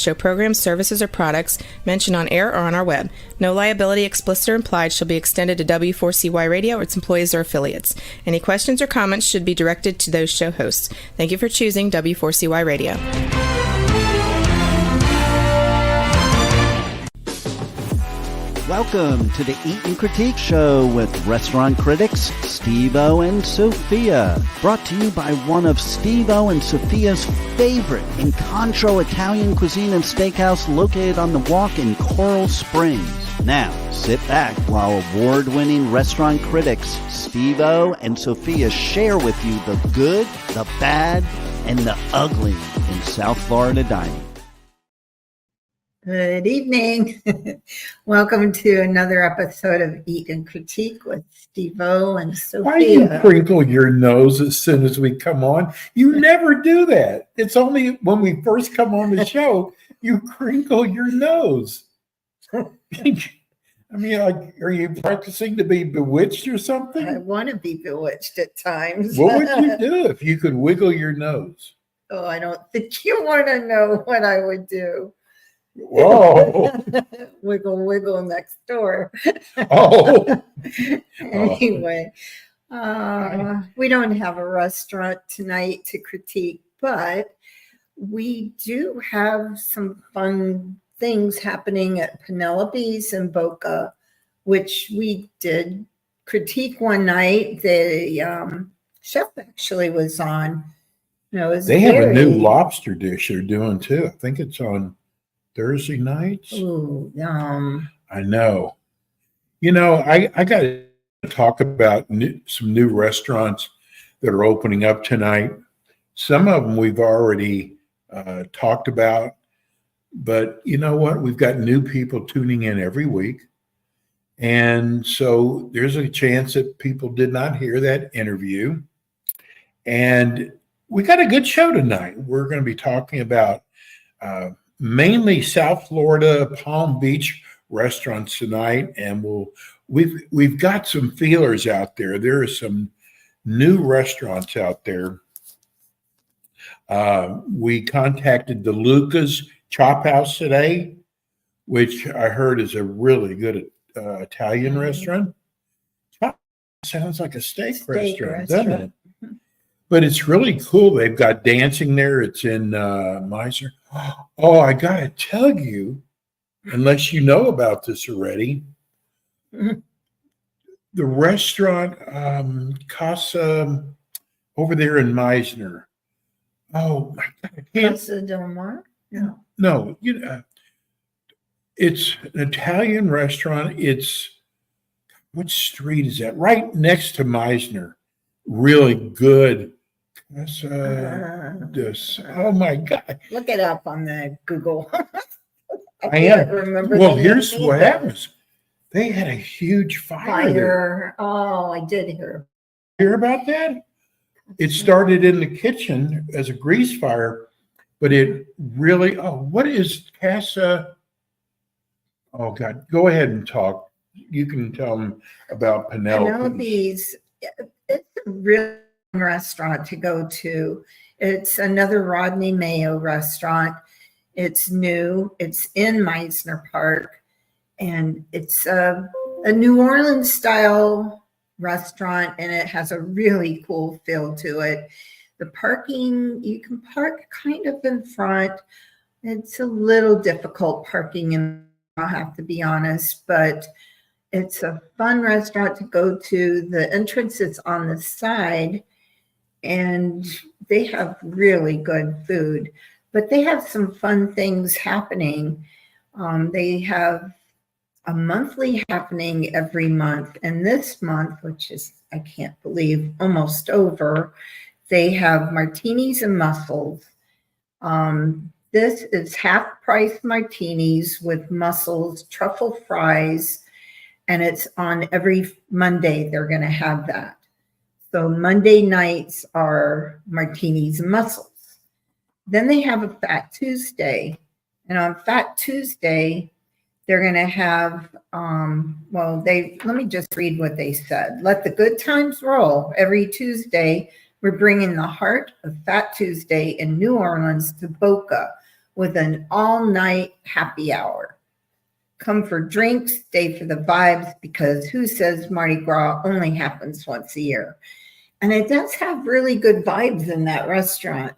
show programs, services, or products mentioned on air or on our web. No liability, explicit or implied, shall be extended to W4CY Radio or its employees or affiliates. Any questions or comments should be directed to those show hosts. Thank you for choosing W4CY Radio. Welcome to the Eat and Critique Show with restaurant critics Steve-O and Sophia. Brought to you by one of Steve-O and Sophia's favorite Incontro Italian cuisine and steakhouse located on the Walk in Coral Springs. Now, sit back while award-winning restaurant critics Steve-O and Sophia share with you the good, the bad, and the ugly in South Florida dining. Good evening. Welcome to another episode of Eat and Critique with Steve-O and Sophia. Why do you crinkle your nose as soon as we come on? You never do that. It's only when we first come on the show, you crinkle your nose. I mean, like, are you practicing to be bewitched or something? I want to be bewitched at times. What would you do if you could wiggle your nose? Oh, I don't think you want to know what I would do. Whoa. Wiggle, wiggle next door. Oh. Anyway, we don't have a restaurant tonight to critique, but we do have some fun things happening at Penelope's in Boca, which we did critique one night. The chef actually was on. They have a new lobster dish they're doing too. I think it's on Thursday nights. Ooh, I know. You know, I got to talk about some new restaurants that are opening up tonight. Some of them we've already talked about, but you know what? We've got new people tuning in every week. And so there's a chance that people did not hear that interview. And we got a good show tonight. We're going to be talking about mainly South Florida, Palm Beach restaurants tonight, and we've got some feelers out there. There are some new restaurants out there. We contacted the Luca's Chop House today, which I heard is a really good Italian restaurant. Chop sounds like a steak restaurant, doesn't it? But it's really cool. They've got dancing there. It's in Meisner. Oh, I got to tell you, unless you know about this already, the restaurant Casa over there in Meisner. Oh, my God. I can't. Casa Del Mar? No, it's an Italian restaurant. It's, what street is that? Right next to Meisner. Really good. Oh my God! Look it up on the Google. I am. Remember. Well, here's what happens. They had a huge fire. Oh, I did hear. Hear about that? It started in the kitchen as a grease fire, but it really. Oh, what is Casa? Oh God! Go ahead and talk. You can tell them about Penelope's. Penelope's. It's a real restaurant to go to. It's another Rodney Mayo restaurant. It's new. It's in Meisner Park, and it's a New Orleans style restaurant, and it has a really cool feel to it. The parking, you can park kind of in front. It's a little difficult parking, and I'll have to be honest, but it's a fun restaurant to go to. The entrance is on the side, and they have really good food, but they have some fun things happening. They have a monthly happening every month, and this month, which is, I can't believe, almost over, they have martinis and mussels. This is half-price martinis with mussels, truffle fries, and it's on every Monday. They're going to have that. So Monday nights are martinis and mussels. Then they have a Fat Tuesday. And on Fat Tuesday, they're going to have, let me just read what they said. Let the good times roll. Every Tuesday, we're bringing the heart of Fat Tuesday in New Orleans to Boca with an all-night happy hour. Come for drinks, stay for the vibes, because who says Mardi Gras only happens once a year? And it does have really good vibes in that restaurant.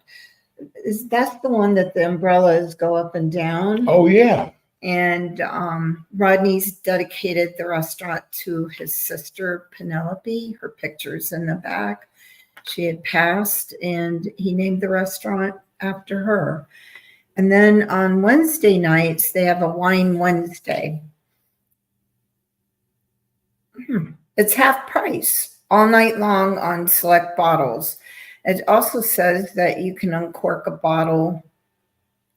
That's the one that the umbrellas go up and down. Oh, yeah. And Rodney's dedicated the restaurant to his sister, Penelope. Her picture's in the back. She had passed, and he named the restaurant after her. And then on Wednesday nights, they have a Wine Wednesday. It's half price all night long on select bottles. It also says that you can uncork a bottle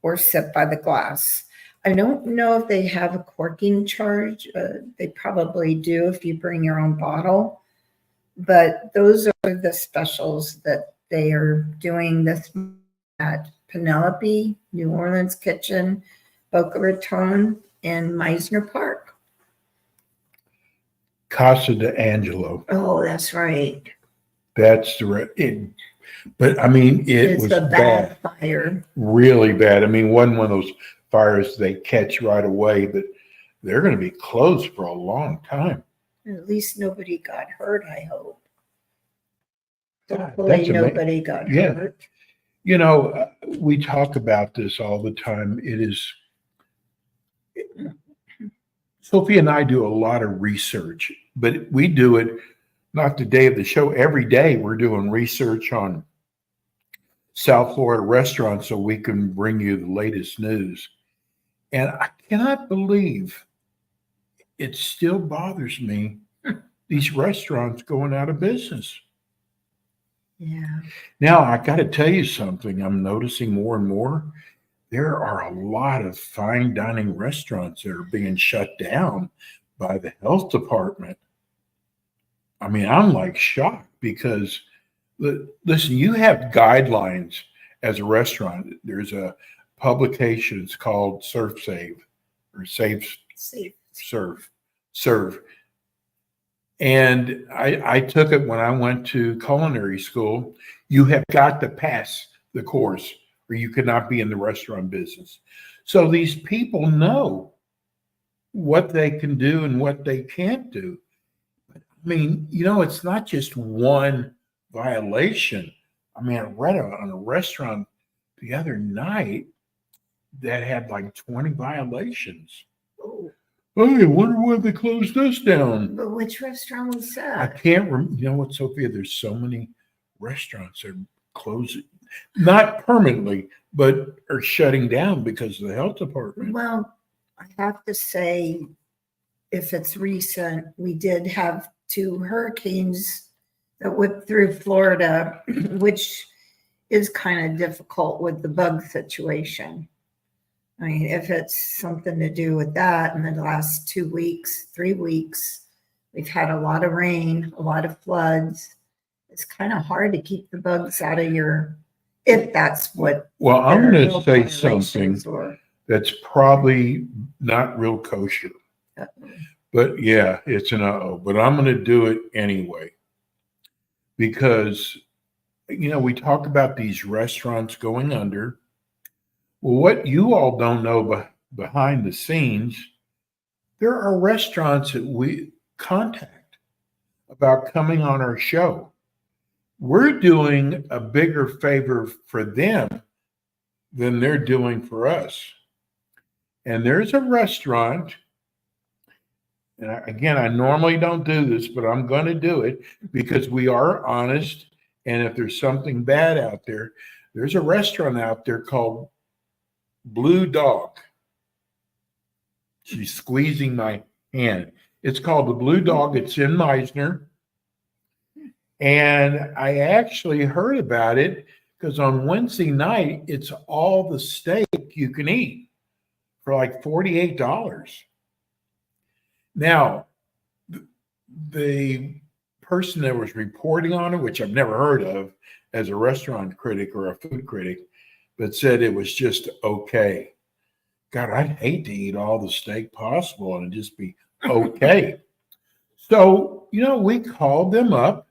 or sip by the glass. I don't know if they have a corking charge. They probably do if you bring your own bottle. But those are the specials that they are doing this at Penelope, New Orleans Kitchen, Boca Raton, and Meisner Park. Casa d'Angelo. Oh, that's right. That's but I mean, it was a bad. fire. Really bad. I mean, one of those fires they catch right away, but they're going to be closed for a long time. At least nobody got hurt, I hope. God, Hopefully that's nobody got Yeah. hurt. You know, we talk about this all the time. Sophie and I do a lot of research, but we do it not the day of the show. Every day we're doing research on South Florida restaurants so we can bring you the latest news. And I cannot believe it still bothers me, these restaurants going out of business. Yeah. Now, I got to tell you something I'm noticing more and more. There are a lot of fine dining restaurants that are being shut down by the health department. I mean, I'm like shocked because, listen, you have guidelines as a restaurant. There's a publication, it's called ServSave or Safe Serve. And I took it when I went to culinary school. You have got to pass the course or you could not be in the restaurant business. So these people know what they can do and what they can't do. I mean, you know, it's not just one violation. I mean, I read on a restaurant the other night that had like 20 violations. Oh, I wonder why they closed us down. but which restaurant was I that? can't remember. You know what, Sophia? There's so many restaurants that are closing, not permanently, but are shutting down because of the health department. Well, I have to say, if it's recent, we did have 2 hurricanes that whipped through Florida, which is kind of difficult with the bug situation. I mean, if it's something to do with that in the last 2 weeks, 3 weeks, we've had a lot of rain, a lot of floods. It's kind of hard to keep the bugs out of your, if that's what. Well, I'm their going to real say violations something were. that's probably not real kosher, but yeah, it's an uh-oh. But I'm going to do it anyway because, you know, we talk about these restaurants going under. Well, what you all don't know behind the scenes, there are restaurants that we contact about coming on our show. We're doing a bigger favor for them than they're doing for us. And there's a restaurant, and again, I normally don't do this, but I'm going to do it because we are honest. And if there's something bad out there, there's a restaurant out there called Blue Dog. She's squeezing my hand. It's called the Blue Dog. It's in Meisner. And I actually heard about it because on Wednesday night, it's all the steak you can eat for like $48. Now, the person that was reporting on it, which I've never heard of as a restaurant critic or a food critic, but said it was just okay. God, I'd hate to eat all the steak possible and just be okay. So, you know, we called them up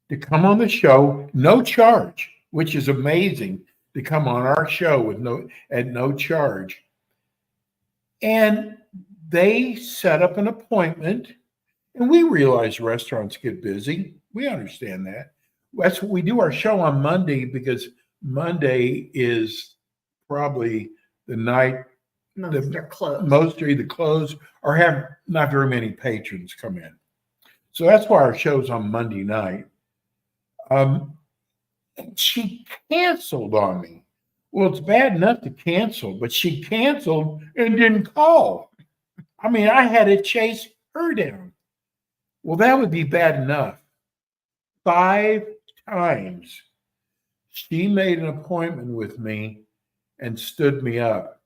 to come on the show, no charge, which is amazing to come on our show with no charge. And they set up an appointment, and we realize restaurants get busy. We understand that. That's what we do our show on Monday, because Monday is probably the night Most are closed. most are either closed or have not very many patrons come in. So that's why our show's on Monday night. She canceled on me. Well, it's bad enough to cancel, but she canceled and didn't call. I mean, I had to chase her down. Well, that would be bad enough. 5 times she made an appointment with me and stood me up.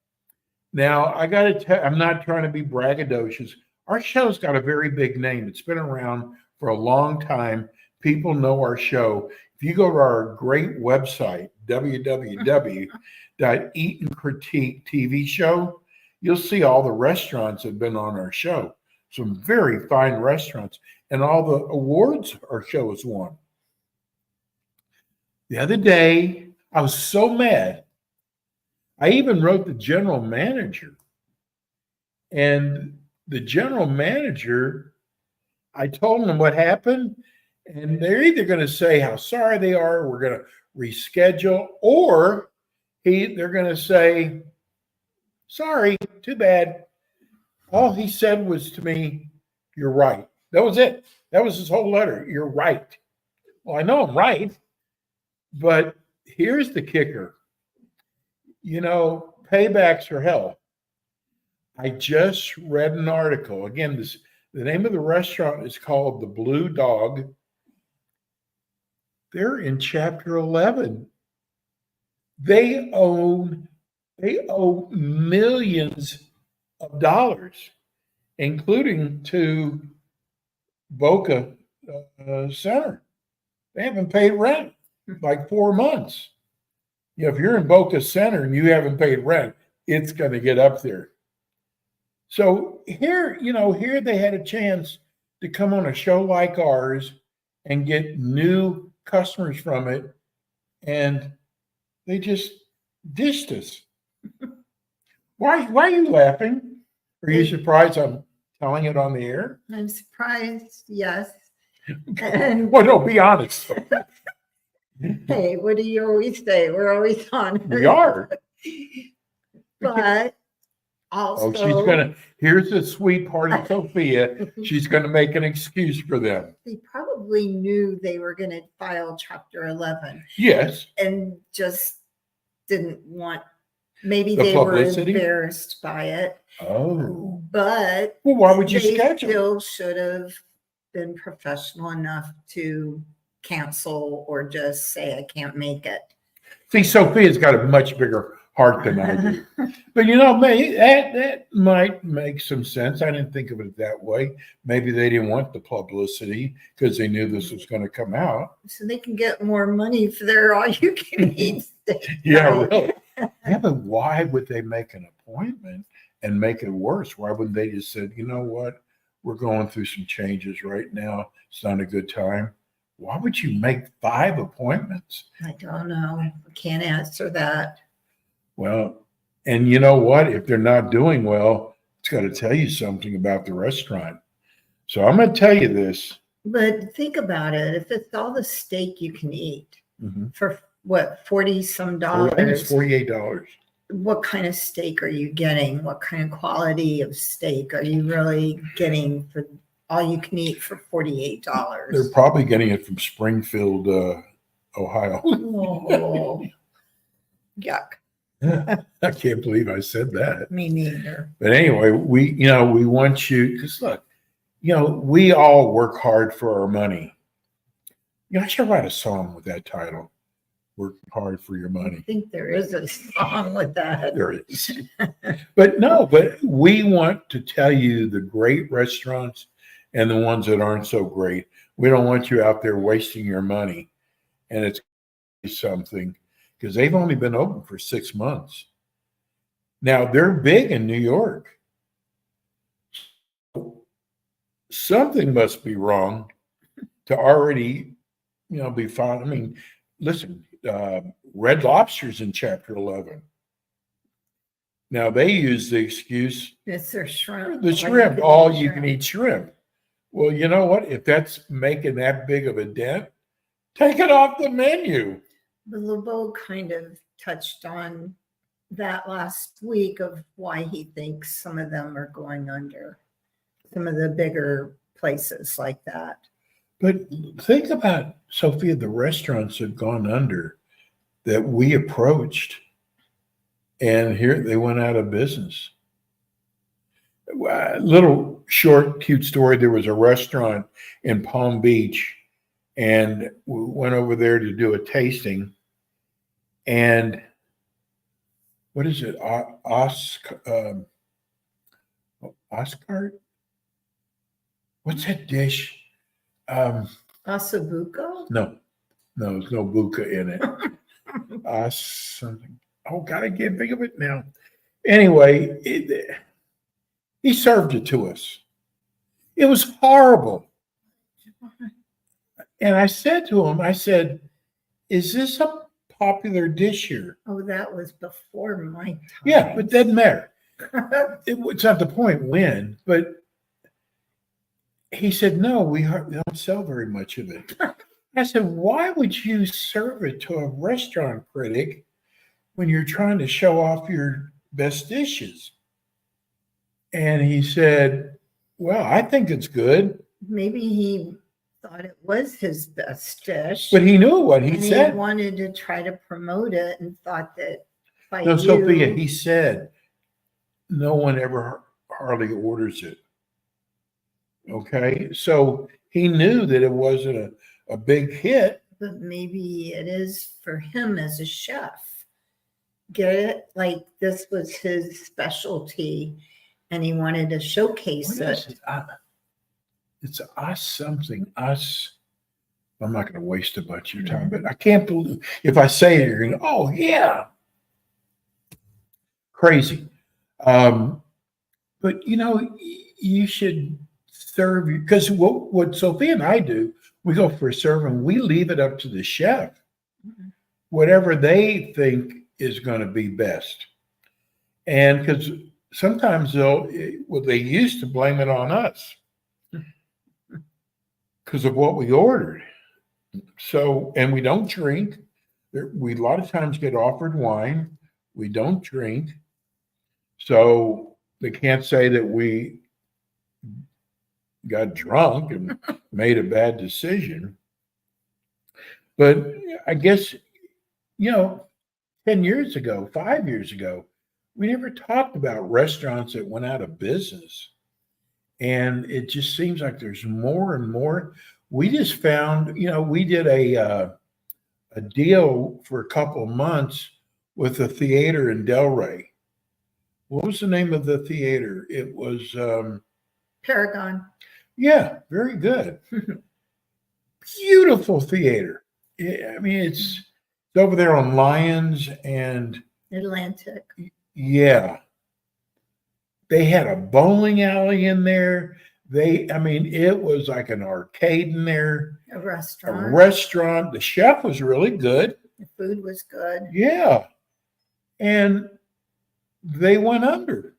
Now, I got to tell, I'm not trying to be braggadocious. Our show's got a very big name. It's been around for a long time. People know our show. If you go to our great website, www.Eat and Critique TV show, you'll see all the restaurants that have been on our show. Some very fine restaurants and all the awards our show has won. The other day, I was so mad. I even wrote the general manager. And the general manager, I told them what happened, and they're either going to say how sorry they are, we're going to reschedule, or they're going to say, sorry, too bad. All he said was to me, you're right. That was it. That was his whole letter. You're right. Well, I know I'm right, but here's the kicker. You know, paybacks are hell. I just read an article. Again, the name of the restaurant is called The Blue Dog. They're in Chapter 11. They owe millions of dollars, including to Boca Center. They haven't paid rent like 4 months. You know, if you're in Boca Center and you haven't paid rent, it's going to get up there. So here they had a chance to come on a show like ours and get new customers from it, and they just dished us. Why are you laughing? Are you surprised I'm telling it on the air? I'm surprised, yes. And Well, no, be honest. hey, what do you always say? We're always on. We are. But also, here's the sweet part of Sophia. She's going to make an excuse for them. they probably knew they were going to file Chapter 11 Yes. and just didn't want, maybe The they publicity? were embarrassed by it. Oh. But Well, why would you they schedule? still should have been professional enough to cancel or just say, I can't make it. See, Sophia's got a much bigger heart than I do. But maybe that might make some sense. I didn't think of it that way. Maybe they didn't want the publicity because they knew this was going to come out. So they can get more money for their all-you-can-eat steak. Yeah, really. Yeah, but why would they make an appointment and make it worse? Why wouldn't they just said, you know what? We're going through some changes right now. It's not a good time. Why would you make 5 appointments? I don't know. I can't answer that. Well, and you know what? If they're not doing well, it's got to tell you something about the restaurant. So I'm going to tell you this. But think about it. If it's all the steak you can eat Mhm. for what, 40 some I think it's dollars, $48. what kind of steak are you getting? What kind of quality of steak are you really getting for all you can eat for $48? They're probably getting it from Springfield, Ohio. Oh, yuck. I can't believe I said that. Me neither. But anyway, we want you, because look, we all work hard for our money. I should write a song with that title. Work hard for your I money. think there is a song with that. There is. But we want to tell you the great restaurants and the ones that aren't so great. We don't want you out there wasting your money. And it's something, because they've only been open for 6 months. Now, they're big in New York. Something must be wrong to already, be found. I mean, listen, Red Lobster's in Chapter 11. Now they use the excuse, It's their shrimp. the shrimp, all you can eat shrimp. Well, you know what? If that's making that big of a dent, take it off the menu. But LeBeau kind of touched on that last week of why he thinks some of them are going under, some of the bigger places like that. But think about, Sophia, the restaurants have gone under that we approached, and here they went out of business. A little short, cute story. There was a restaurant in Palm Beach, and we went over there to do a tasting. And what is it? Oscar? What's that dish? Ossobuco? No, there's no buca in it. Something. Oh God, I can't think of it now. Anyway, he served it to us. It was horrible. And I said to him, I said, "Is this a popular dish here?" Oh, that was before my time. Yeah, but it doesn't matter. It's not the point when, but he said, "No, we don't sell very much of it." I said, "Why would you serve it to a restaurant critic when you're trying to show off your best dishes?" And he said, "Well, I think it's good." Maybe he thought it was his best dish. But he knew what he and said. He wanted to try to promote it and thought that by No, Sophia, he said, no one ever hardly orders it. Okay, so he knew that it wasn't a big hit. But maybe it is for him as a chef. Get it? Like this was his specialty and he wanted to showcase What is it. it? It's us something. Us. I'm not going to waste a bunch of your time, but I can't believe if I say it, you're going to, oh, yeah. Crazy. But, you know, you should serve, because what Sophia and I do, we go for a serve and we leave it up to the chef. Whatever they think is going to be best. And because sometimes they used to blame it on us because of what we ordered. So, and we don't drink. We a lot of times get offered wine. We don't drink. So they can't say that we got drunk and made a bad decision. But I guess, you know, 10 years ago, 5 years ago, we never talked about restaurants that went out of business. And it just seems like there's more and more. We just found, you know, we did a deal for a couple of months with a theater in Delray. What was the name of the theater? It was Paragon. Yeah, very good. Beautiful theater. I mean, it's over there on Lyons and Atlantic. Yeah. They had a bowling alley in there. It was like an arcade in there. A restaurant. The chef was really good. The food was good. Yeah. And they went under.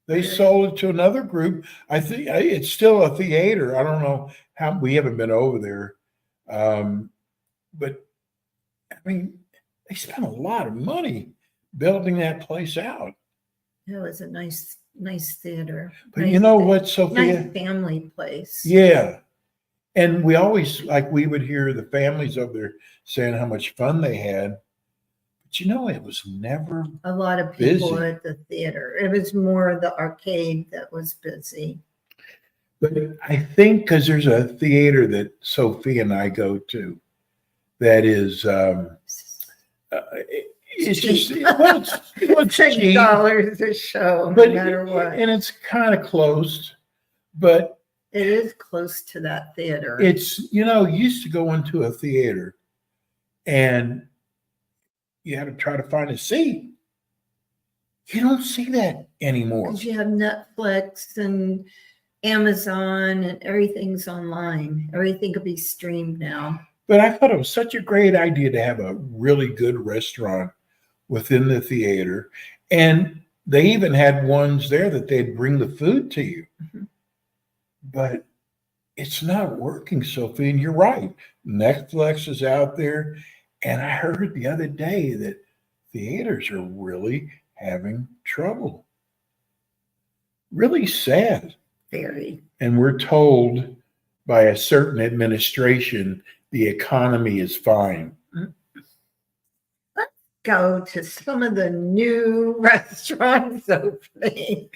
They sold it to another group. I think it's still a theater. I don't know how, we haven't been over there. But I mean, they spent a lot of money building that place out. It was a nice theater. But nice you know what, Sophia? Nice family place. Yeah. And we always, we would hear the families over there saying how much fun they had. But you know, it was never a lot of people busy at the theater. It was more the arcade that was busy. But I think because there's a theater that Sophia and I go to that is, it's just, it's cheap. $6 a show, But no matter what. And it's kind of closed, but it is close to that theater. It's, you used to go into a theater and you had to try to find a seat. You don't see that anymore. Because you have Netflix and Amazon and everything's online. Everything could be streamed now. But I thought it was such a great idea to have a really good restaurant within the theater. And they even had ones there that they'd bring the food to you. Mhm. But it's not working, Sophie. And you're right. Netflix is out there. And I heard the other day that theaters are really having trouble. Really sad. Very. And we're told by a certain administration the economy is fine. Go to some of the new restaurants opening.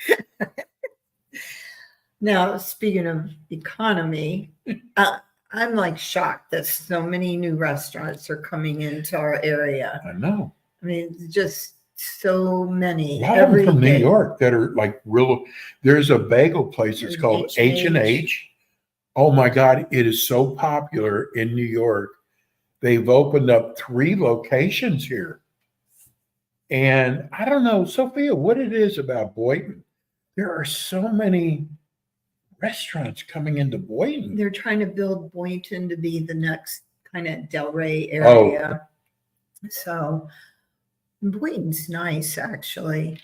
Now, speaking of economy, I'm like shocked that so many new restaurants are coming into our area. I know. I mean, just so A many lot of them every from New day. York that are like real. There's a bagel place. It's called H&H. Oh my God, it is so popular in New York. They've opened up 3 locations here. And I don't know, Sophia, what it is about Boynton. There are so many restaurants coming into Boynton. They're trying to build Boynton to be the next kind of Delray Oh. area. So Boynton's nice, actually.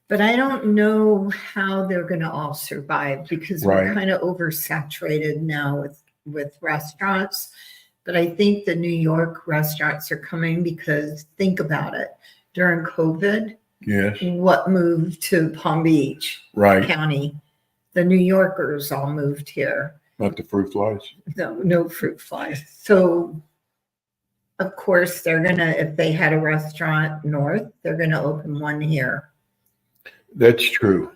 But I don't know how they're going to all survive because Right. we're kind of oversaturated now with restaurants. But I think the New York restaurants are coming because think about it. During COVID, Yes, what moved to Palm Beach right. County? The New Yorkers all moved here. Not the fruit flies. No fruit flies. So, of course, they're going to, if they had a restaurant north, they're going to open one here. That's true.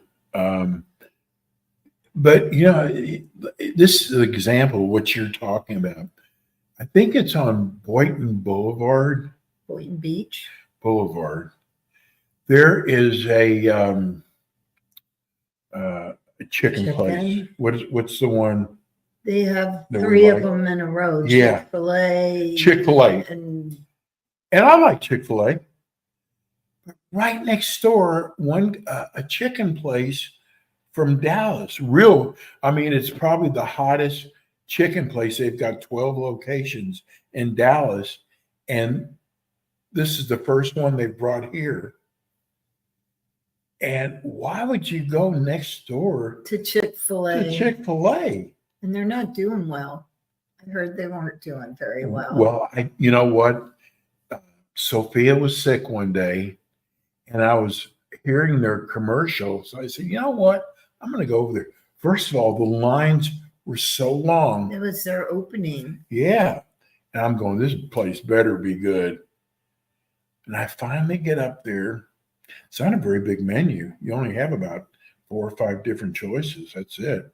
But, you know, this is an example of what you're talking about. I think it's on Boynton Boulevard. Boynton Beach. There is a chicken place. Chicken. What's the one? They have That we 3 of like. them in a row. Yeah. Chick-fil-A. Chick-fil-A. And And I like Chick-fil-A. Right next door, a chicken place from Dallas. It's probably the hottest chicken place. They've got 12 locations in Dallas. And this is the first one they brought here. And why would you go next door to Chick-fil-A. to Chick-fil-A? And they're not doing well. I heard they weren't doing very well. Well, you know what? Sophia was sick one day, and I was hearing their commercials. I said, you know what? I'm going to go over there. First of all, the lines were so long. It was their opening. Yeah. And I'm going, this place better be good. And I finally get up there. It's not a very big menu. You only have about 4 or 5 different choices. That's it.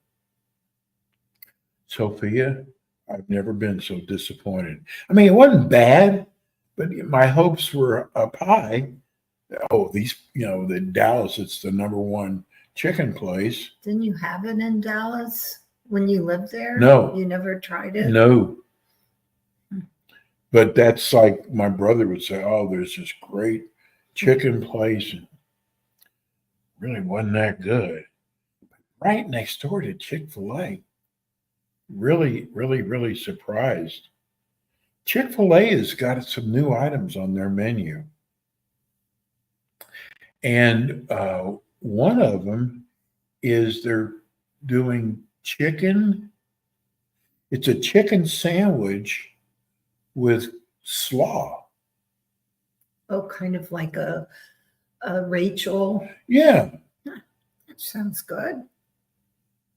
Sophia, I've never been so disappointed. I mean, it wasn't bad, but my hopes were up high. Oh, the Dallas, it's the #1 chicken place. Didn't you have it in Dallas when you lived there? No. You never tried it? No. But that's like my brother would say, oh, there's this great chicken place. And really wasn't that good. Right next door to Chick-fil-A. Really, really, really surprised. Chick-fil-A has got some new items on their menu. And one of them is they're doing chicken. It's a chicken sandwich with slaw. Oh, kind of like a Rachel. Yeah. That sounds good.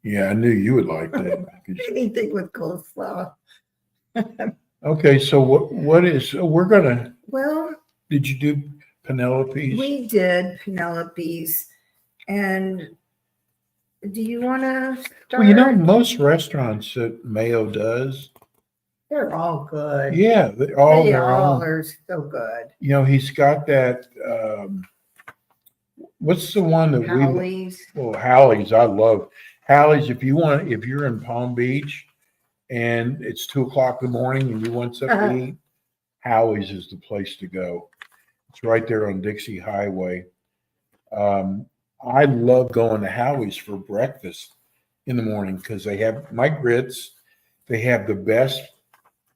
Yeah, I knew you would like that. Anything with coleslaw. Okay, so what is we're gonna? Well, Did you do Penelope's? we did Penelope's. And do you want to start? Well, you know, most restaurants that Mayo does, They're all good. yeah, they're all They their all own. are so good. You know, he's got that. What's the one that we? Howley's. Well, Hallie's. I love Hallie's. If you're in Palm Beach, and it's 2:00 in the morning, and you want something to eat, Hallie's is the place to go. It's right there on Dixie Highway. I love going to Hallie's for breakfast in the morning because they have my grits. They have the best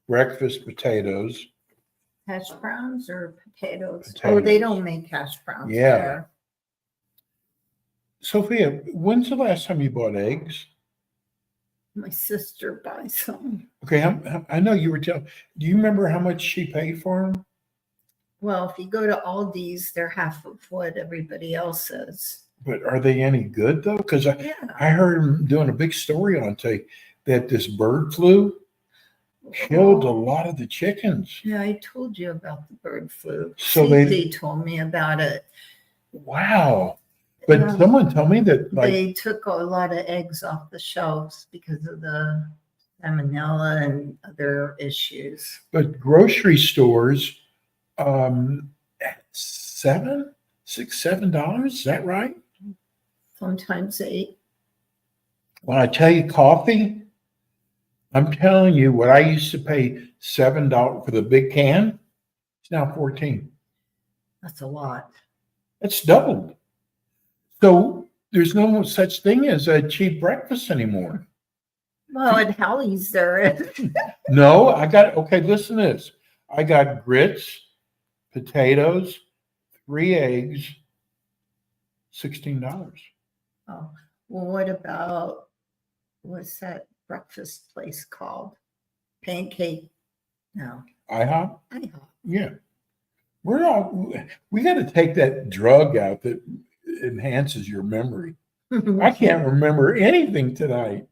breakfast potatoes. Hash browns or potatoes? Oh, Potatoes. they don't make hash browns Yeah. there. Sophia, when's the last time you bought eggs? My sister buys some. Okay, I know you were telling. Do you remember how much she paid for them? Well, if you go to Aldi's, they're half of what everybody else is. But are they any good though? Because Yeah. I heard them doing a big story on today that this bird flu killed a lot of the chickens. Yeah, I told you about the bird flu. So Cece told me about it. Wow. But Yeah. someone told me that They took a lot of eggs off the shelves because of the salmonella and other issues. but grocery stores, $7, $6, $7. Is that right? Sometimes 8. When I tell you coffee, I'm telling you what I used to pay $7 for the big can. It's now 14. That's a lot. It's doubled. So there's no such thing as a cheap breakfast anymore. Well, at Hallie's there is. No, okay, listen to this. I got grits, potatoes, 3 eggs, $16. Oh, well, what about, what's that breakfast place called? Pancake? No. IHOP? IHOP. Yeah. We got to take that drug out that enhances your memory. I can't remember anything tonight.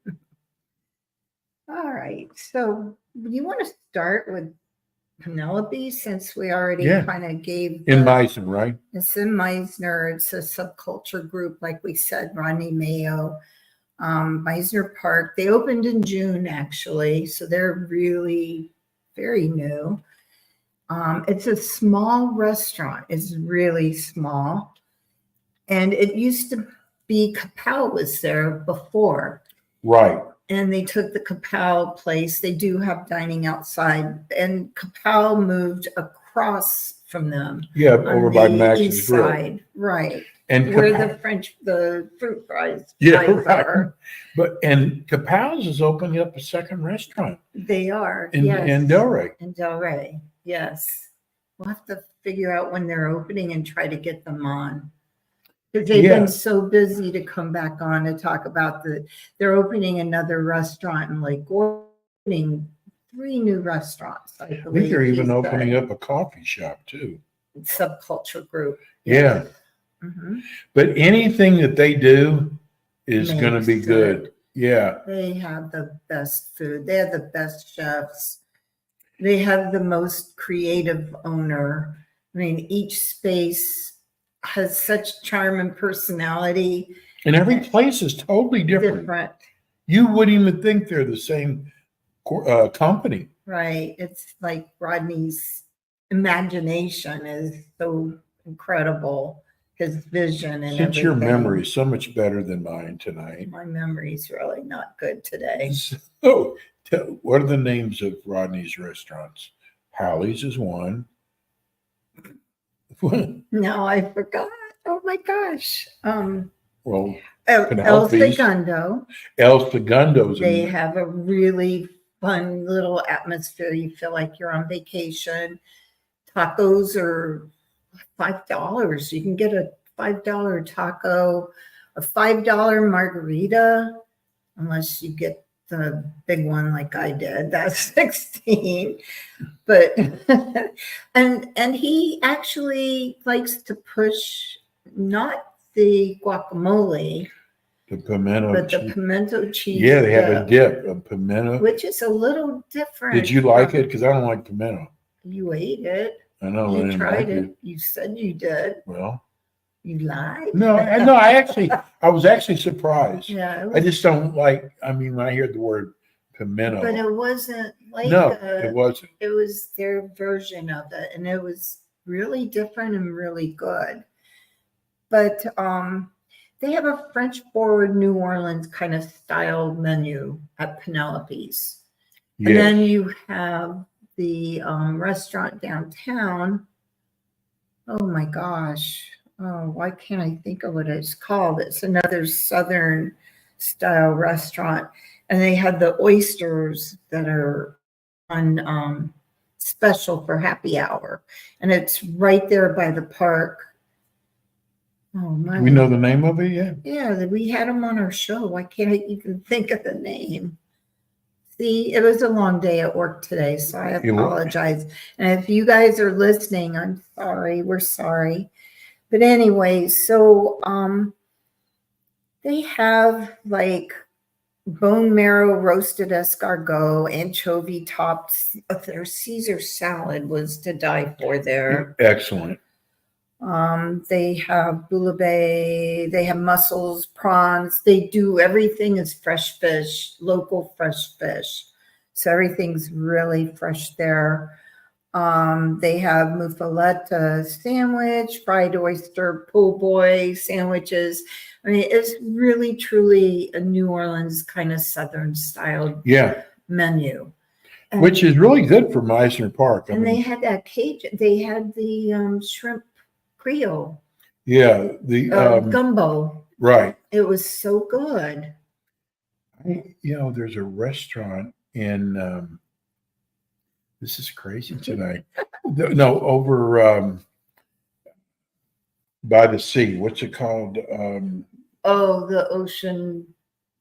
All right. So you want to start with Penelope since we already Yeah. kind of gave In the- Meissen, right? It's in Meisner. It's a subculture group, like we said, Rodney Mayo, Meisner Park. They opened in June, actually. So they're really very new. It's a small restaurant. It's really small. And it used to be Kapow was there before. Right. And they took the Kapow place. They do have dining outside. And Kapow moved across from them. Yeah, on over by the Max's east Grill. side. Right. And Where Kapow- the fruit fries yeah, fries right. are. And Kapow's is opening up a second restaurant They are. in yes. Delray. In Delray. Yes. We'll have to figure out when they're opening and try to get them on. Because they've Yeah. been so busy to come back on to talk about they're opening another restaurant in Lake Opening 3 new restaurants, I I think believe. they're even he opening said. up a coffee shop too. Subculture group. Yeah. Mhm. But anything that they do is Makes going to be good. Yeah. They have the best food. They have the best chefs. They have the most creative owner. I mean, each space has such charm and personality. And every place is totally different. You wouldn't even think they're the same company. Right. It's like Rodney's imagination is so incredible. His vision and Since your everything. memory is so much better than mine tonight. My memory's really not good today. So, what are the names of Rodney's restaurants? Hallie's is one. No, I forgot. Oh my gosh. Well, El Penelope's. Segundo. El Segundo's. They have a really fun little atmosphere. You feel like you're on vacation. Tacos are $5. You can get a $5 taco, a $5 margarita, unless you get the big one like I did. That's 16. But and he actually likes to push not the guacamole, the pimento but the cheese. pimento cheese. Yeah, they have a dip, dip of pimento. which is a little different. Did you like from- it? Because I don't like pimento. You ate it. I know. I You didn't tried like it. You said you did. Well, You lied. no, I was actually surprised. Yeah, it I was, just don't like, I mean, when I hear the word pimento, but it wasn't like no, it wasn't. it was their version of it, and it was really different and really good. But they have a French forward New Orleans kind of style menu at Penelope's. And Yeah. then you have the restaurant downtown. Oh my gosh. Oh, why can't I think of what it's called? It's another Southern style restaurant. And they have the oysters that are on special for happy hour, and it's right there by the park. Oh my! Do we know the name of it yet? Yeah, we had them on our show. I can't even think of the name. See, it was a long day at work today, so I apologize. And if you guys are listening, I'm sorry. We're sorry. But anyway, so they have like bone marrow roasted escargot, anchovy topped. Their Caesar salad was to die for there. Excellent. They have bouillabaisse, they have mussels, prawns. They do everything is fresh fish, local fresh fish. So everything's really fresh there. They have muffaletta sandwich, fried oyster, po' boy sandwiches. I mean, it's really, truly a New Orleans kind of Southern style menu. And, which is really good for Meisner Park. And they had that Cajun, they had the shrimp Creole. Yeah, the gumbo. Right. It was so good. There's a restaurant in this is crazy tonight. No, over by the sea. What's it called? The ocean,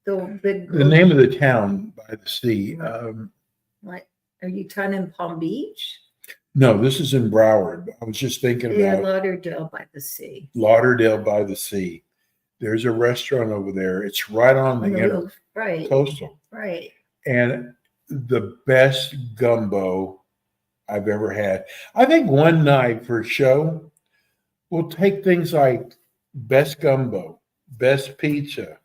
the big. The name of the town by the sea. What are you talking in Palm Beach? No, this is in Broward. I was just thinking about Lauderdale by the sea. Lauderdale by the sea. There's a restaurant over there. It's right on the coastal. Right. And the best gumbo I've ever had. I think one night for a show, we'll take things like best gumbo, best pizza,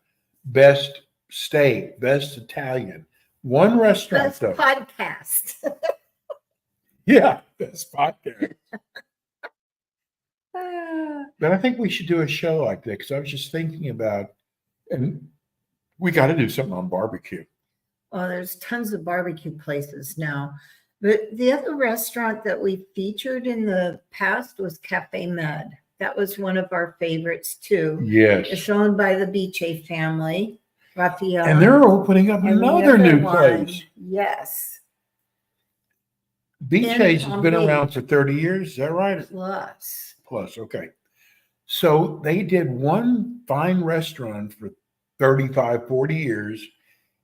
best steak, best Italian. One restaurant. Best podcast. Yeah, best podcast. But I think we should do a show like that because I was just thinking about, and we got to do something on barbecue. Well, there's tons of barbecue places now. But the other restaurant that we featured in the past was Cafe Med. That was one of our favorites too. Yes. It's owned by the Biche family, Raphael. And they're opening up another new place. Yes. Biche's has been around for 30 years. Is that right? Plus. Okay. So they did one fine restaurant for 35, 40 years,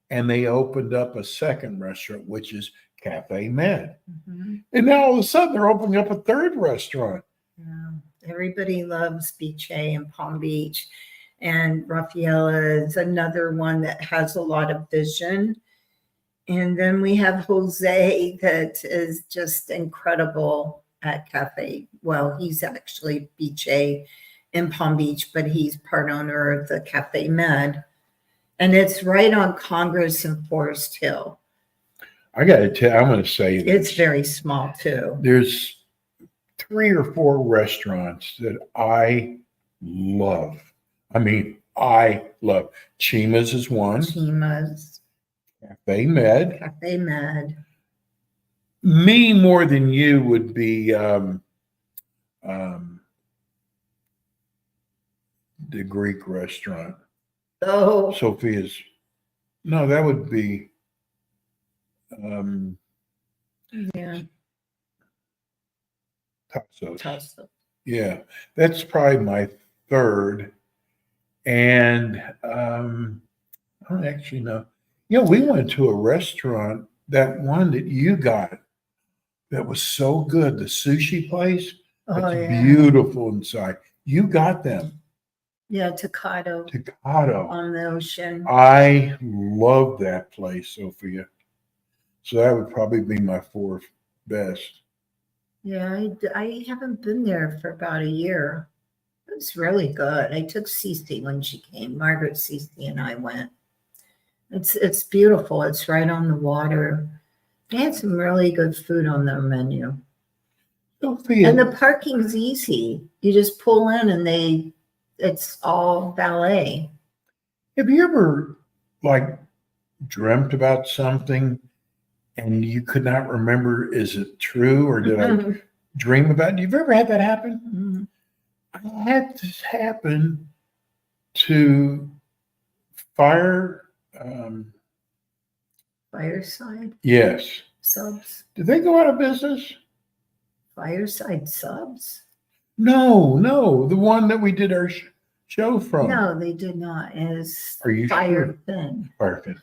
and they opened up a second restaurant, which is Cafe Med. Mm-hmm. And now all of a sudden they're opening up a third restaurant. Yeah. Everybody loves Biche and Palm Beach. And Raffaella is another one that has a lot of vision. And then we have Jose that is just incredible at Cafe. Well, he's actually Biche in Palm Beach, but he's part owner of the Cafe Med. And it's right on Congress and Forest Hill. I got to tell you, I'm going to say this. It's very small too. There's 3 or 4 restaurants that I love. I mean, I love. Chima's is one. Chima's. Cafe Med. Cafe Med. Me more than you would be the Greek restaurant. Oh. Sophia's. No, that would be yeah. Tassos. Yeah, that's probably my third. And I don't actually know. We went to a restaurant, that one that you got, that was so good, the sushi place. It's beautiful inside. You got them. Yeah, Tocado. Tocado. On the ocean. I love that place, Sophia. So that would probably be my 4th best. Yeah, I haven't been there for about a year. It's really good. I took Cece when she came. Margaret, Cece, and I went. It's beautiful. It's right on the water. They had some really good food on their menu. Sophia. And the parking's easy. You just pull in and it's all valet. Have you ever dreamt about something and you could not remember, is it true or did I dream about it? Have you ever had that happen? Mm-hmm. I had this happen to Fireside? Fireside? Yes. Subs, Did they go out of business? Fireside Subs. No, the one that we did our show from. No, they did not. It's Are you Fire sure? Fin. Perfect.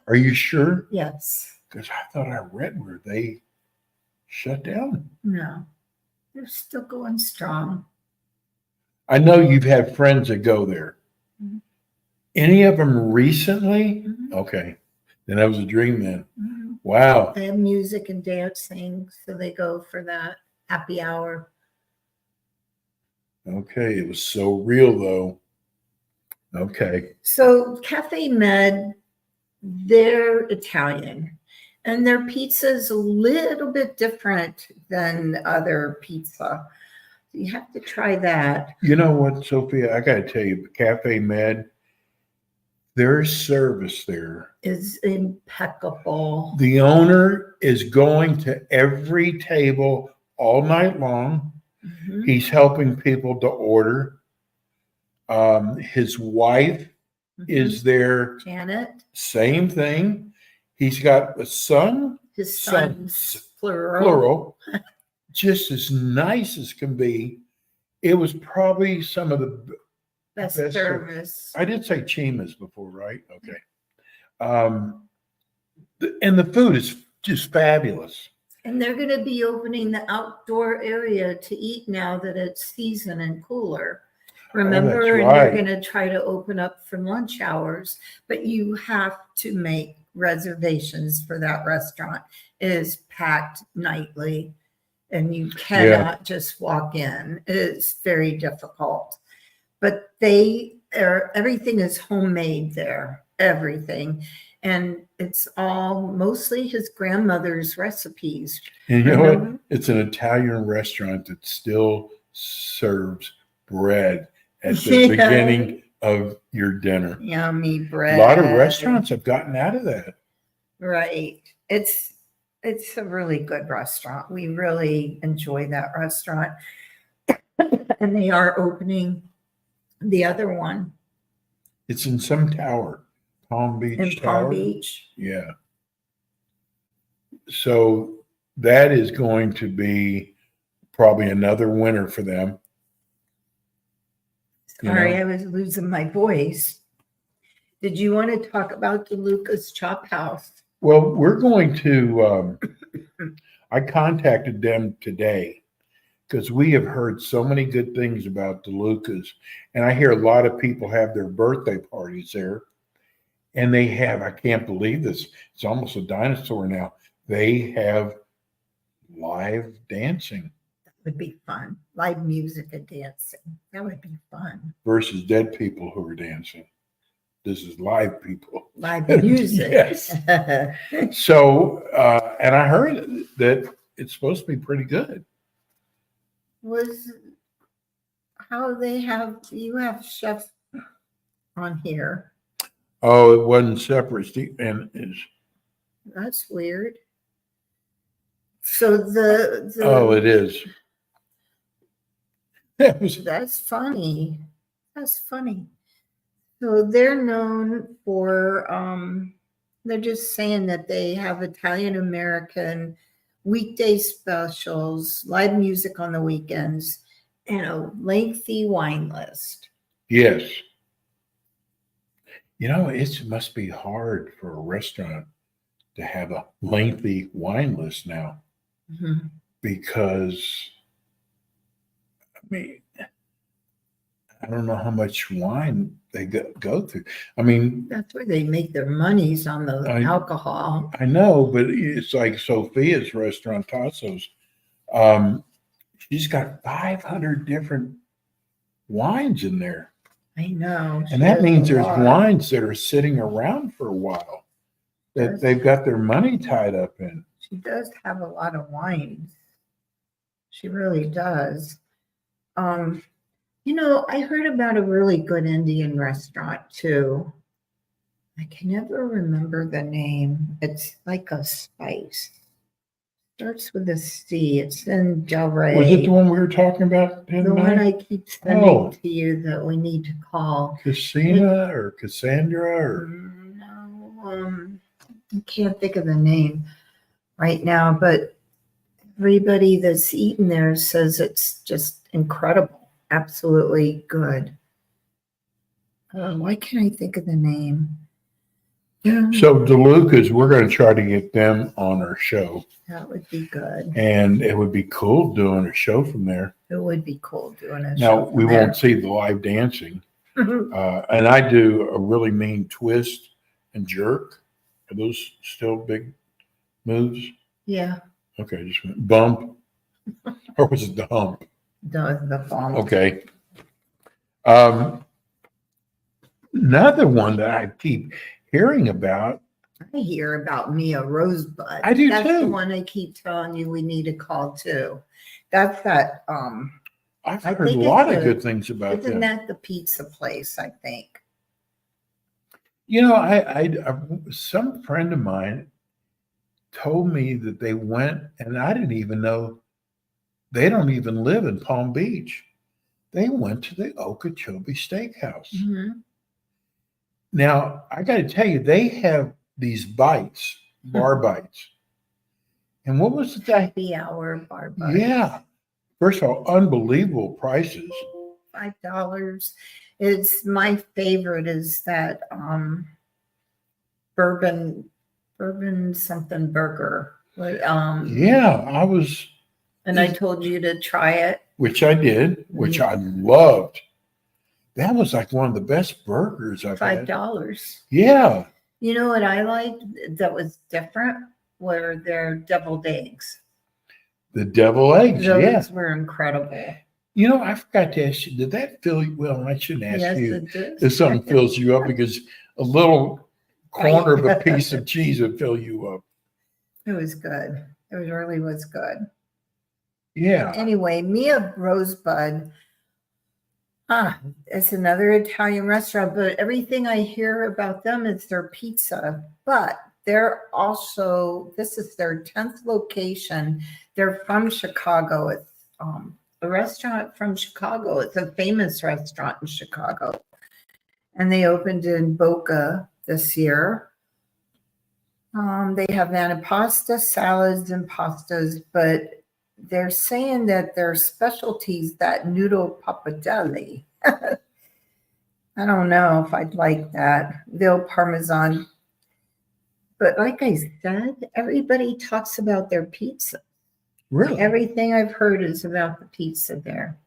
Are you sure? Yes. Because I thought I read where they shut down. No, they're still going strong. I know you've had friends that go there. Mhm. Any of them recently? Mhm. Okay. Then that was a dream then. Mhm. Wow. They have music and dancing, so they go for that happy hour. Okay. It was so real though. Okay. So Cafe Med, they're Italian, and their pizza is a little bit different than other pizza. You have to try that. You know what, Sophia? I got to tell you, Cafe Med, their service there. Is impeccable. The owner is going to every table all night long. Mhm. He's helping people to order. His wife Mhm. is there, Janet, same thing. He's got a son, his Sons, son's plural. plural, just as nice as can be. It was probably some of the Best best service. I did say Chima's before, right? Okay. And the food is just fabulous. And they're going to be opening the outdoor area to eat now that it's season and cooler. Remember, that's and right. they're going to try to open up for lunch hours, but you have to make reservations for that restaurant. It is packed nightly, and you cannot just walk in. It's very difficult. But everything is homemade there, everything. And it's all mostly his grandmother's recipes. And you know what? Remember? It's an Italian restaurant that still serves bread at the Yeah. beginning of your dinner. Yummy A bread. lot of restaurants have gotten out of that. Right. It's a really good restaurant. We really enjoy that restaurant. And they are opening the other one It's in some tower, Palm Beach in Tower. Palm Beach. Yeah. So that is going to be probably another winner for them. You Sorry, know? I was losing my voice. Did you want to talk about the Lucas Chop House? Well, we're going to, I contacted them today because we have heard so many good things about DeLuca's. And I hear a lot of people have their birthday parties there. And they have, I can't believe this, it's almost a dinosaur now. They have live dancing That would be fun. Live music and dancing. That would be fun. versus dead people who are dancing. This is live people. Live music. Yes. So, and I heard that it's supposed to be pretty good. Was how they have, you have chef on here. Oh, it wasn't separate. And it's, That's weird. So the oh, it is. That was, that's funny. That's funny. So they're known for they're just saying that they have Italian American weekday specials, live music on the weekends, and a lengthy wine list. yes. You know, it must be hard for a restaurant to have a lengthy wine list now Mhm. because, I mean, I don't know how much wine they go through. I mean, That's where they make their monies on the alcohol. I know, but it's like Sophia's restaurant, Tasso's. She's got 500 different wines in there. I know. And that means there's one. wines that are sitting around for a while that they've got their money tied up in. She does have a lot of wines. She really does. You know, I heard about a really good Indian restaurant too. I can never remember the name. It's like a spice. Starts with a C. It's in Del Rey. Was it the one we were talking about? The one I keep sending Oh. to you that we need to call. Cassina or Cassandra or No, I can't think of the name. right now, but everybody that's eaten there says it's just incredible, absolutely good. Why can't I think of the name? Yeah, So DeLucas, we're going to try to get them on our show, that would be good. and it would be cool doing a show from there. It would be cool doing a Now, show. we won't see the live dancing. And I do a really mean twist and jerk. Are those still big moves? Yeah, Okay, just went bump. Or was it the hump? the bomb. Okay. Another one that I keep hearing about. I hear about Mia Rosebud. I do That's too. the one I keep telling you we need to call too. That's that. I've I heard a think lot it's of a- good things about Isn't them. that the pizza place? I think. You know, I some friend of mine told me that they went, and I didn't even know they don't even live in Palm Beach. They went to the Okeechobee Steakhouse. Mhm. Now, I got to tell you, they have these bites, bar bites. And what was it that? Happy hour bar bun. Yeah. First of all, unbelievable prices. $5. It's my favorite is that bourbon something burger. But, Yeah, I was, and I told you to try it. which I did, which I loved. That was like one of the best burgers I've had. $5. Yeah. You know what I liked that was different were their deviled eggs. The devil eggs. Those Yeah. were incredible. You know, I forgot to ask you, did that fill you? Well, I shouldn't ask Yes, you it did. if something fills you up, because a little corner of a piece of cheese would fill you up. It was good. It really was good. Yeah. Anyway, Mia Rosebud. It's another Italian restaurant, but everything I hear about them is their pizza. But they're also, this is their 10th location. They're from Chicago. It's a restaurant from Chicago. It's a famous restaurant in Chicago. And they opened in Boca this year. They have antipasto, salads, and pastas, but they're saying that their specialties, that noodle pappardelle. I don't know if I'd like that. Veal parmesan. But like I said, everybody talks about their pizza. Really? Everything I've heard is about the pizza there.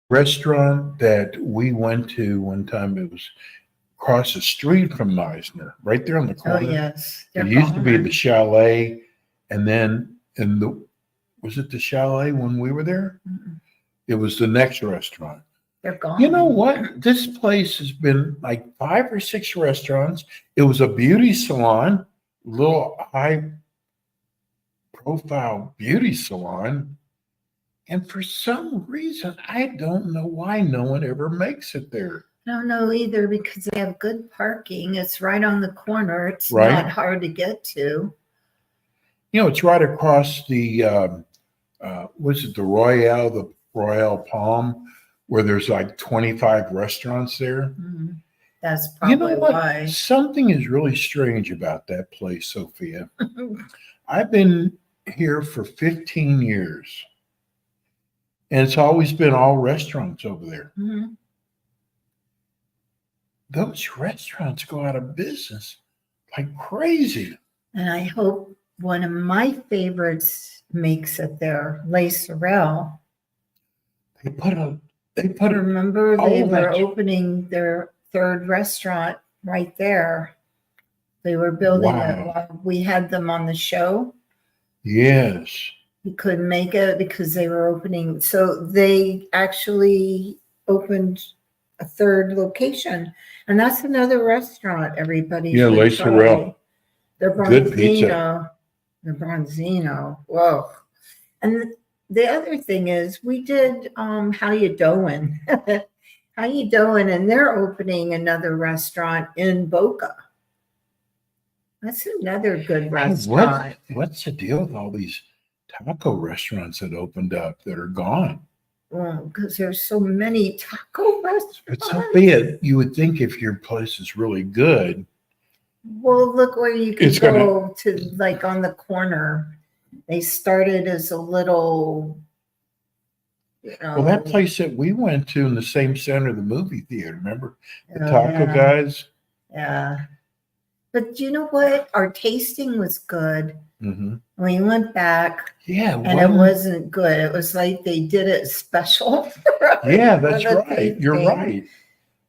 Restaurant that we went to one time, it was across the street from Meisner, right there on the Oh, corner. yes. It used to be the Chalet, and then was it the Chalet when we were there? Mm-mm. It was the next restaurant. They're gone. You know what? This place has been like 5 or 6 restaurants. It was a beauty salon, little high profile beauty salon. And for some reason, I don't know why no one ever makes it there. I don't know either because they have good parking. It's right on the corner. It's Right. not hard to get to. You know, it's right across the, was it the Royale Palm, where there's like 25 restaurants there. Mhm. That's You probably know what? why. Something is really strange about that place, Sophia. I've been here for 15 years, and it's always been all restaurants over there. Mhm. Those restaurants go out of business like crazy. And I hope one of my favorites makes it there. Les Sorel. They put a Remember Oh, they were that's- opening their third restaurant right there. They were building it Wow. while we had them on the show. yes. We couldn't make it because they were opening. So they actually opened a third location. And that's another restaurant everybody Yeah, should Les try. Sorel. Their Good pizza. Bronzino. The Bronzino. Whoa. And the other thing is we did How You Doin'? How You Doin'? And they're opening another restaurant in Boca. That's another good Hey, restaurant. what's the deal with all these taco restaurants that opened up that are gone? Well, because there's so many taco But restaurants. Sophia, you would think if your place is really good, Well, look where you can It's gonna- go to, like on the corner. They started as a little, Well, that place that we went to in the same center, the movie theater, remember? The Oh, taco yeah. guys? Yeah. But you know what? Our tasting was good. Mm-hmm. We went back Yeah. and it wasn't good. It was like they did it special. Yeah, for that's the right. You're tasting. right.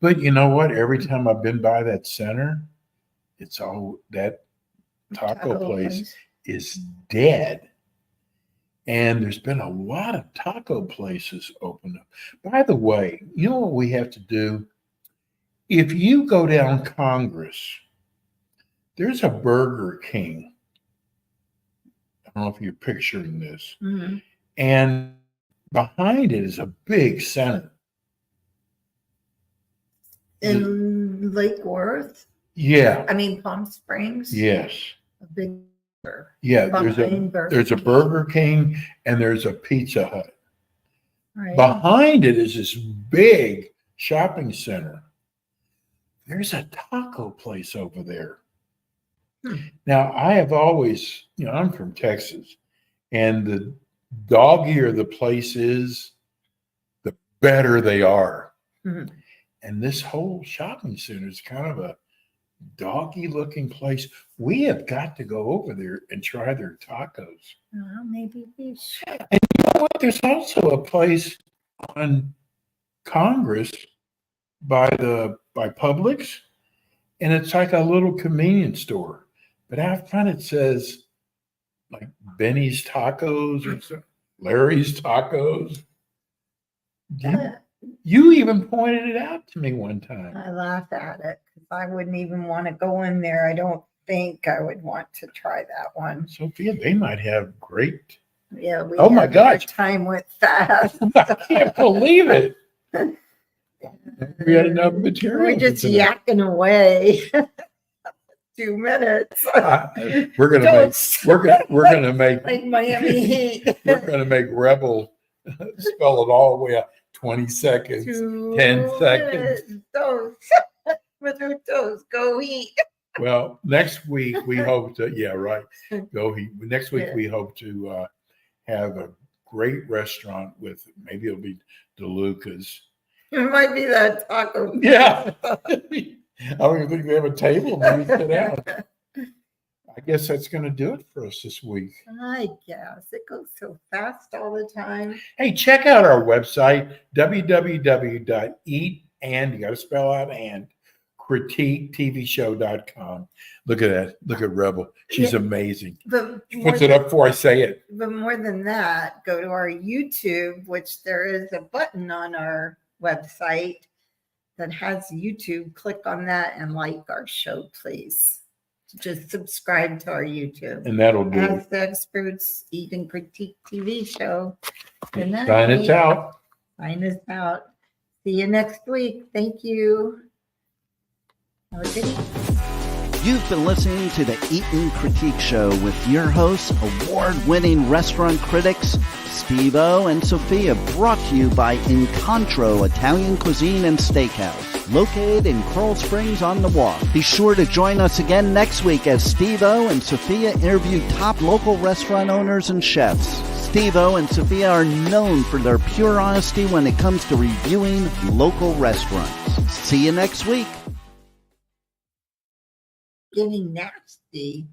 But you know what? Every time I've been by that center, it's all that taco place is dead. And there's been a lot of taco places open up. By the way, you know what we have to do? If you go down Congress, there's a Burger King. I don't know if you're picturing this. Mhm. And behind it is a big center. In Lake Worth, Yeah. I mean Palm Springs. Yes. A big Yeah. behind Burger There's a King. Burger King and there's a Pizza Hut. Right. Behind it is this big shopping center. There's a taco place over there. Now, I have always, I'm from Texas, and the doggier the place is, the better they are. Mhm. And this whole shopping center is kind of a doggy looking place. We have got to go over there and try their tacos. Well, maybe we should. And you know what? There's also a place on Congress by Publix, and it's like a little convenience store. But out front it says like Benny's Tacos or something, Larry's Tacos. You even pointed it out to me one time. I laugh at it because I wouldn't even want to go in there. I don't think I would want to try that one. Sophia, they might have great. Yeah. We Oh my had our gosh. time with that. I can't believe it. We had enough material. We're just for tonight. yakking away. 2 minutes. We're gonna make like Miami Heat. we're gonna make Rebel spell it all the way out. 20 seconds. 10 seconds. Toes. With her toes. Go eat. Well, next week we hope to, go eat. Next week Yeah. we hope to have a great restaurant with, maybe it'll be DeLuca's. It might be that taco. Yeah. I don't even think they have a table where you sit down. I guess that's going to do it for us this week. I guess it goes so fast all the time. Hey, check out our website, www.eatand, you got to spell out and, critiquetvshow.com. Look at that. Look at Rebel. She's Yeah. amazing. But She more puts it up before I say it. But more than that, go to our YouTube, which there is a button on our website that has YouTube. Click on that and like our show, please. Just subscribe to our YouTube. And that'll do As it. the Experts Eat and Critique TV show. Good night. Sign us out. Sign us out. See you next week. Thank you. Have a good evening. You've been listening to the Eat and Critique Show with your hosts, award-winning restaurant critics Steve-O and Sophia, brought to you by Incontro Italian Cuisine and Steakhouse, located in Coral Springs on the Walk. Be sure to join us again next week as Steve-O and Sophia interview top local restaurant owners and chefs. Steve-O and Sophia are known for their pure honesty when it comes to reviewing local restaurants. See you next week. Getting nasty.